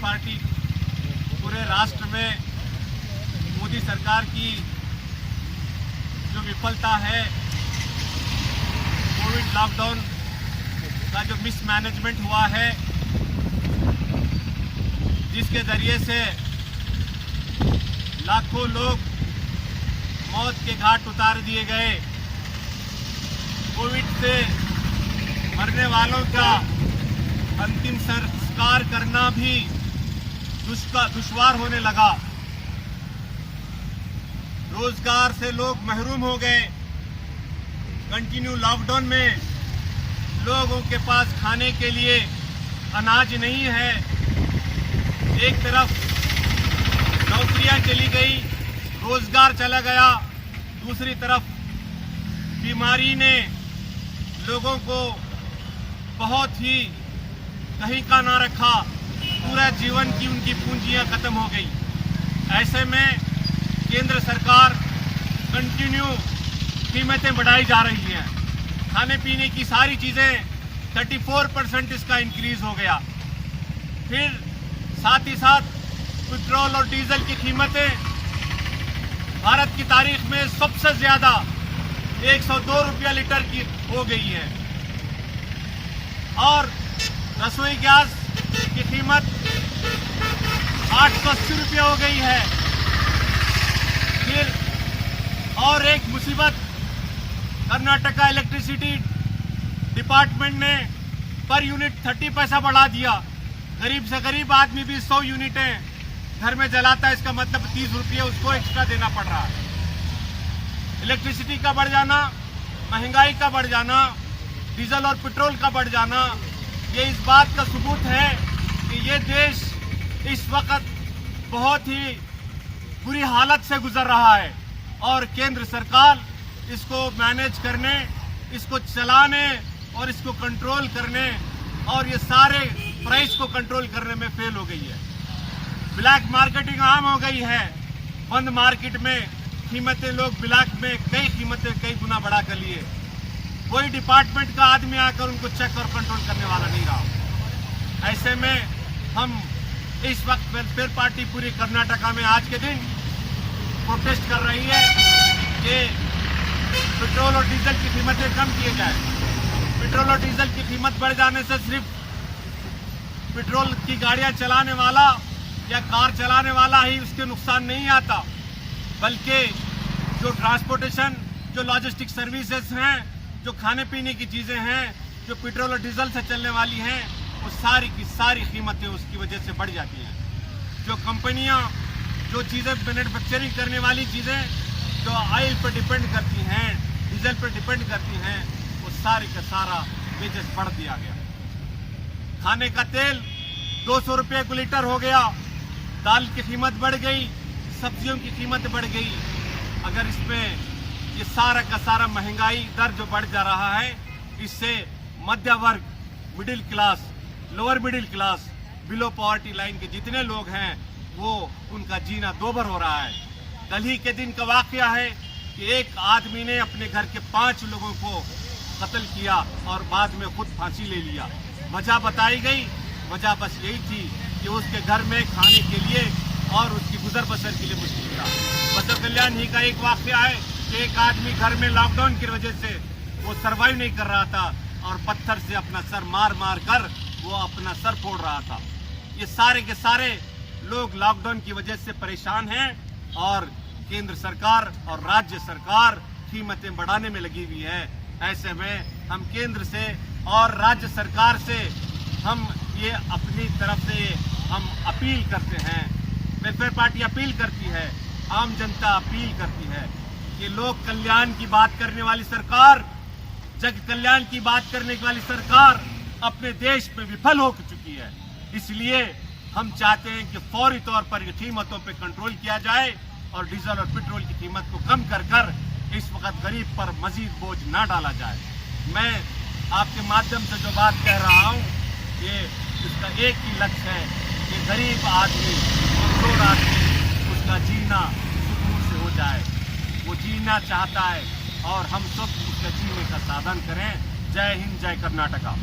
Party पूरे राष्ट्र में मोदी सरकार की जो विफलता है, कोविड लॉकडाउन का जो मिसमैनेजमेंट हुआ है, जिसके जरिए से लाखों लोग मौत के घाट उतार दिए गए, कोविड से मरने वालों का अंतिम संस्कार करना भी दुश्वार होने लगा, रोजगार से लोग महरूम हो गए। कंटिन्यू लॉकडाउन में लोगों के पास खाने के लिए अनाज नहीं है। एक तरफ नौकरियां चली गई, रोजगार चला गया, दूसरी तरफ बीमारी ने लोगों को बहुत ही कहीं का ना रखा, पूरा जीवन की उनकी पूंजियां खत्म हो गई। ऐसे में केंद्र सरकार कंटिन्यू कीमतें बढ़ाई जा रही हैं। खाने पीने की सारी चीज़ें 34% इसका इंक्रीज हो गया। फिर साथ ही साथ पेट्रोल और डीजल की कीमतें भारत की तारीख में सबसे ज़्यादा 102 रुपया लीटर की हो गई है और रसोई गैस की कीमत 880 रुपया हो गई है। फिर और एक मुसीबत, कर्नाटका इलेक्ट्रिसिटी डिपार्टमेंट ने पर यूनिट 30 पैसा बढ़ा दिया। गरीब से गरीब आदमी भी 100 यूनिटें घर में जलाता है, इसका मतलब 30 रुपये उसको एक्स्ट्रा देना पड़ रहा है। इलेक्ट्रिसिटी का बढ़ जाना, महंगाई का बढ़ जाना, डीजल और पेट्रोल का बढ़ जाना, ये इस बात का सबूत है कि ये देश इस वक्त बहुत ही बुरी हालत से गुजर रहा है और केंद्र सरकार इसको मैनेज करने, इसको चलाने और इसको कंट्रोल करने और ये सारे प्राइस को कंट्रोल करने में फेल हो गई है। ब्लैक मार्केटिंग आम हो गई है। बंद मार्केट में कीमतें लोग ब्लैक में कई गुना बढ़ा कर लिए। कोई डिपार्टमेंट का आदमी आकर उनको चेक और कंट्रोल करने वाला नहीं रहा। ऐसे में हम इस वक्त वेलफेयर पार्टी पूरी कर्नाटका में आज के दिन प्रोटेस्ट कर रही है कि पेट्रोल और डीजल की कीमतें कम किए जाए। पेट्रोल और डीजल की कीमत बढ़ जाने से सिर्फ पेट्रोल की गाड़ियां चलाने वाला या कार चलाने वाला ही उसके नुकसान नहीं आता, बल्कि जो ट्रांसपोर्टेशन, जो लॉजिस्टिक सर्विसेज हैं, जो खाने पीने की चीज़ें हैं, जो पेट्रोल और डीजल से चलने वाली हैं, वो सारी की सारी कीमतें उसकी वजह से बढ़ जाती हैं। जो कंपनियां जो चीज़ें मैन्युफैक्चरिंग करने वाली चीज़ें जो ऑयल पर डिपेंड करती हैं, डीजल पर डिपेंड करती हैं, वो सारी का सारा वेजेस बढ़ दिया गया। खाने का तेल 200 रुपये को लीटर हो गया, दाल की कीमत बढ़ गई, सब्जियों की कीमत बढ़ गई। अगर इसमें ये सारा का सारा महंगाई दर जो बढ़ जा रहा है, इससे मध्य वर्ग, middle class, lower middle class, below poverty line के जितने लोग हैं वो उनका जीना दोभर हो रहा है। कल ही के दिन का वाकया है कि एक आदमी ने अपने घर के 5 लोगों को कत्ल किया और बाद में खुद फांसी ले लिया। वजह बताई गई, वजह बस यही थी कि उसके घर में खाने के लिए और उसकी गुजर बसर के लिए मुश्किल था। बच्चों कल्याण ही का एक वाकया है कि एक आदमी घर में लॉकडाउन की वजह से वो सर्वाइव नहीं कर रहा था और पत्थर से अपना सर मार मार कर वो अपना सर फोड़ रहा था। ये सारे के सारे लोग लॉकडाउन की वजह से परेशान हैं और केंद्र सरकार और राज्य सरकार कीमतें बढ़ाने में लगी हुई है। ऐसे में हम केंद्र से और राज्य सरकार से हम ये अपनी तरफ से हम अपील करते हैं, वेलफेयर पार्टी अपील करती है, आम जनता अपील करती है कि लोक कल्याण की बात करने वाली सरकार, जग कल्याण की बात करने वाली सरकार अपने देश में विफल हो चुकी है। इसलिए हम चाहते हैं कि फौरी तौर पर ये कीमतों पर कंट्रोल किया जाए और डीजल और पेट्रोल की कीमत को कम कर कर इस वक्त गरीब पर मजीद बोझ ना डाला जाए। मैं आपके माध्यम से जो बात कह रहा हूँ, ये इसका एक ही लक्ष्य है कि गरीब आदमी, कमजोर आदमी, उसका जीना सुकून से हो जाए। वो जीना चाहता है और हम सब उसके जीने का साधन करें। जय हिंद, जय कर्नाटका।